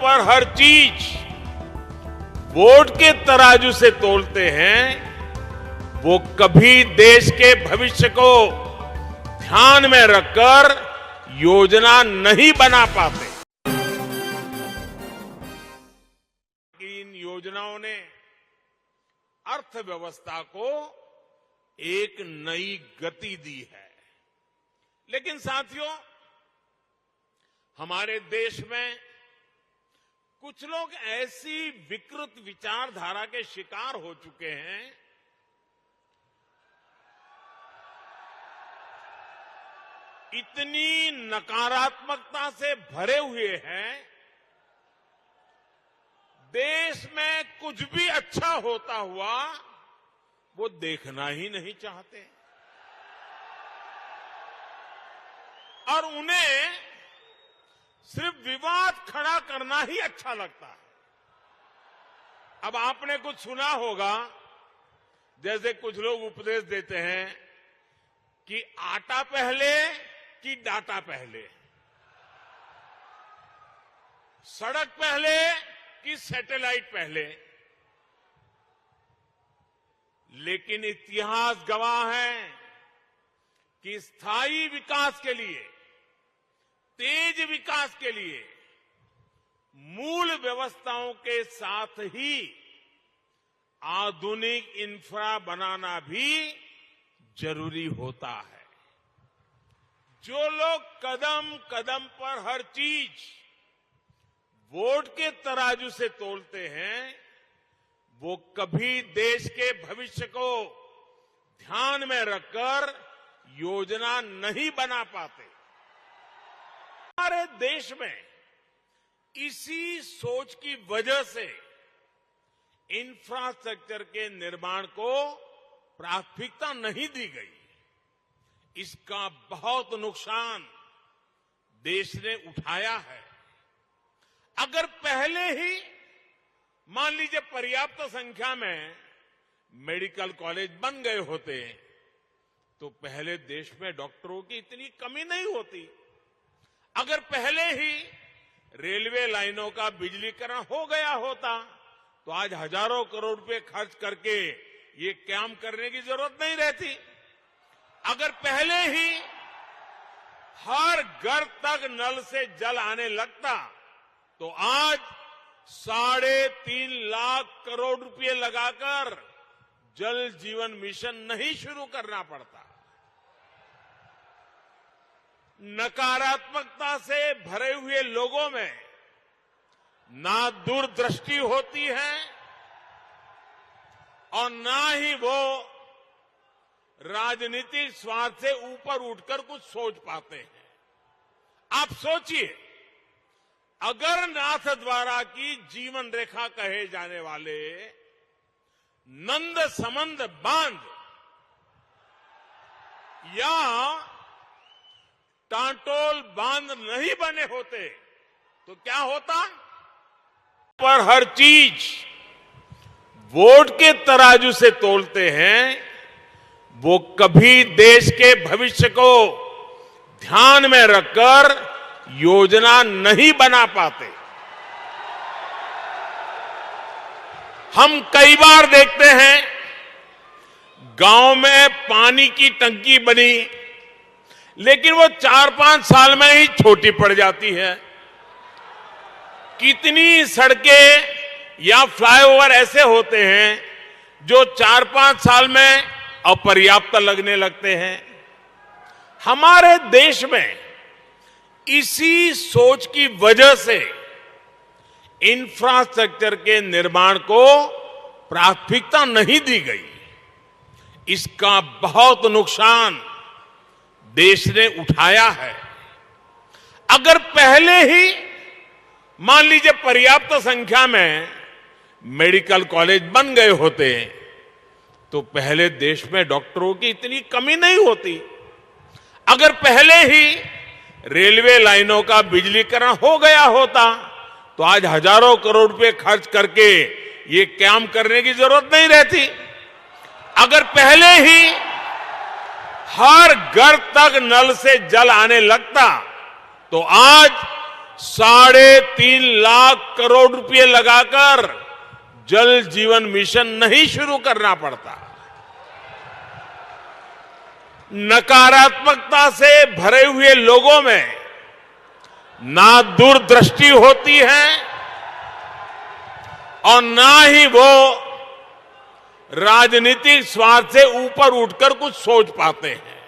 पर हर चीज वोट के तराजू से तोलते हैं, वो कभी देश के भविष्य को ध्यान में रखकर योजना नहीं बना पाते। इन योजनाओं ने अर्थव्यवस्था को एक नई गति दी है। लेकिन साथियों, हमारे देश में कुछ लोग ऐसी विकृत विचारधारा के शिकार हो चुके हैं इतनी नकारात्मकता से भरे हुए हैं, देश में कुछ भी अच्छा होता हुआ वो देखना ही नहीं चाहते और उन्हें सिर्फ विवाद खड़ा करना ही अच्छा लगता है। अब आपने कुछ सुना होगा, जैसे कुछ लोग उपदेश देते हैं कि आटा पहले कि डाटा पहले, सड़क पहले कि सैटेलाइट पहले। लेकिन इतिहास गवाह है कि स्थायी विकास के लिए, तेज विकास के लिए मूल व्यवस्थाओं के साथ ही आधुनिक इंफ्रा बनाना भी जरूरी होता है। जो लोग कदम कदम पर हर चीज वोट के तराजू से तोलते हैं, वो कभी देश के भविष्य को ध्यान में रखकर योजना नहीं बना पाते। हमारे देश में इसी सोच की वजह से इंफ्रास्ट्रक्चर के निर्माण को प्राथमिकता नहीं दी गई। इसका बहुत नुकसान देश ने उठाया है। अगर पहले ही मान लीजिए पर्याप्त संख्या में मेडिकल कॉलेज बन गए होते तो पहले देश में डॉक्टरों की इतनी कमी नहीं होती। अगर पहले ही रेलवे लाइनों का बिजलीकरण हो गया होता तो आज हजारों करोड़ रुपए खर्च करके ये काम करने की जरूरत नहीं रहती। अगर पहले ही हर घर तक नल से जल आने लगता तो आज 3.5 लाख करोड़ रुपए लगाकर जल जीवन मिशन नहीं शुरू करना पड़ता। नकारात्मकता से भरे हुए लोगों में ना दूरदृष्टि होती है और ना ही वो राजनीतिक स्वार्थ से ऊपर उठकर कुछ सोच पाते हैं। आप सोचिए, अगर नाथद्वारा की जीवन रेखा कहे जाने वाले नंद समंद बांध या टांटोल बांध नहीं बने होते तो क्या होता? पर हर चीज वोट के तराजू से तोलते हैं, वो कभी देश के भविष्य को ध्यान में रखकर योजना नहीं बना पाते। हम कई बार देखते हैं गांव में पानी की टंकी बनी, लेकिन वो 4-5 साल में ही छोटी पड़ जाती है। कितनी सड़कें या फ्लाईओवर ऐसे होते हैं जो 4-5 साल में अपर्याप्त लगने लगते हैं। हमारे देश में इसी सोच की वजह से इंफ्रास्ट्रक्चर के निर्माण को प्राथमिकता नहीं दी गई। इसका बहुत नुकसान देश ने उठाया है। अगर पहले ही मान लीजिए पर्याप्त संख्या में मेडिकल कॉलेज बन गए होते तो पहले देश में डॉक्टरों की इतनी कमी नहीं होती। अगर पहले ही रेलवे लाइनों का बिजलीकरण हो गया होता तो आज हजारों करोड़ रुपए खर्च करके ये काम करने की जरूरत नहीं रहती। अगर पहले ही हर घर तक नल से जल आने लगता तो आज 3.5 लाख करोड़ रुपए लगाकर जल जीवन मिशन नहीं शुरू करना पड़ता। नकारात्मकता से भरे हुए लोगों में ना दूरदृष्टि होती है और ना ही वो राजनीतिक स्वार्थ से ऊपर उठकर कुछ सोच पाते हैं।